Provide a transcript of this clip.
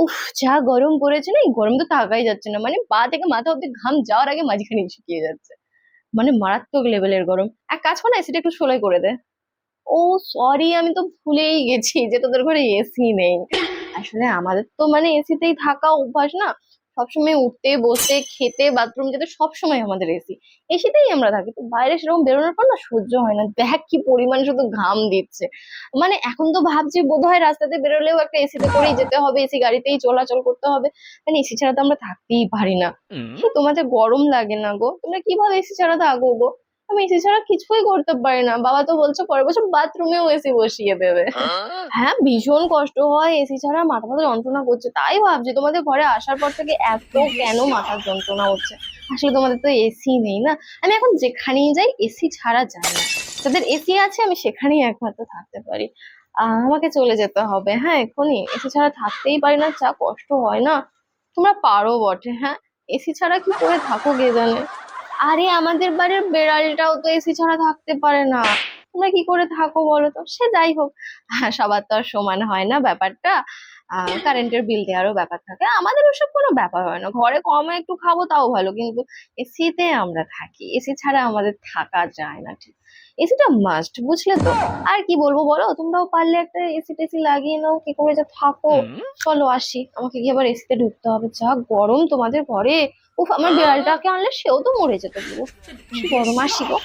উফ, যা গরম পড়েছে না, এই গরম তো থাকাই যাচ্ছে না। মানে পা থেকে মাথা অব্দি ঘাম যাওয়ার আগে মাঝখানে শুকিয়ে যাচ্ছে। মানে মারাত্মক লেভেলের গরম। এক কাজ করে না, এসিটা একটু সোলাই করে দে। ও সরি, আমি তো ভুলেই গেছি যে তোদের ঘরে এসি নেই। আসলে আমাদের তো মানে এসিতেই থাকা অভ্যাস না। সবসময় উঠতে বসতে খেতে বাথরুম যেতে সবসময় আমাদের এসি। এসিতেই আমরা থাকি, তো বাইরে সেরকম বেরোনোর পর না সহ্য হয় না। দেখ কি পরিমাণ শুধু ঘাম দিচ্ছে। মানে এখন তো ভাবছি বোধহয় রাস্তাতে বেরোলেও একটা এসিতে করেই যেতে হবে, এসি গাড়িতেই চলাচল করতে হবে। মানে এসি ছাড়া তো আমরা থাকতেই পারি না। কি তোমাদের গরম লাগে না গো? তোমরা কিভাবে এসি ছাড়া থাকো গো? আমি এসি ছাড়া কিছুই করতে পারি না। বাবা তো বলছে পরের বছর বাথরুমেও এসি বসিয়ে দেবে। হ্যাঁ, ভীষণ কষ্ট হয় এসি ছাড়া, মাথা মাথা যন্ত্রণা করছে। তাই ভাবছি তোমাদের ঘরে আসার পর থেকে এত কেন মাথার যন্ত্রণা হচ্ছে। আসলে তোমাদের তো এসি নেই না। আমি এখন যেখানেই যাই এসি ছাড়া যাই না। যাদের এসি আছে আমি সেখানেই একমাত্র থাকতে পারি। আমাকে চলে যেতে হবে, হ্যাঁ এখনই। এসি ছাড়া থাকতেই পারি না, যা কষ্ট হয় না। তোমরা পারো বটে, হ্যাঁ। এসি ছাড়া কি করে থাকো কে জানে। আরে আমাদের বাড়ির বেড়ালটাও তো এসি ছাড়া থাকতে পারে না। তোমরা কি করে থাকো বলো তো? সে যাই হোক। হ্যাঁ, সবার তো আর সমান হয় না ব্যাপারটা। কারেন্টের বিল দেওয়ারও ব্যাপার থাকে, আমাদের ওসব কোনো ব্যাপার হয় না। ঘরে কম একটু খাবো তাও ভালো, কিন্তু এসিতে আমরা থাকি। এসি ছাড়া আমাদের থাকা যায় না, ঠিক। এসিটা মাস্ট, বুঝলে তো। আর কি বলবো বলো, তোমরাও পারলে একটা এসি টেসি লাগিয়ে নাও, কি করে যে থাকো। চলো আসি, আমাকে গিয়ে আবার এসিতে ঢুকতে হবে, যা গরম তোমাদের ঘরে। উফ, আমার বিড়ালটাকে আনলে সেও তো মরে যেত পুরো। কি গরম, আসি গো।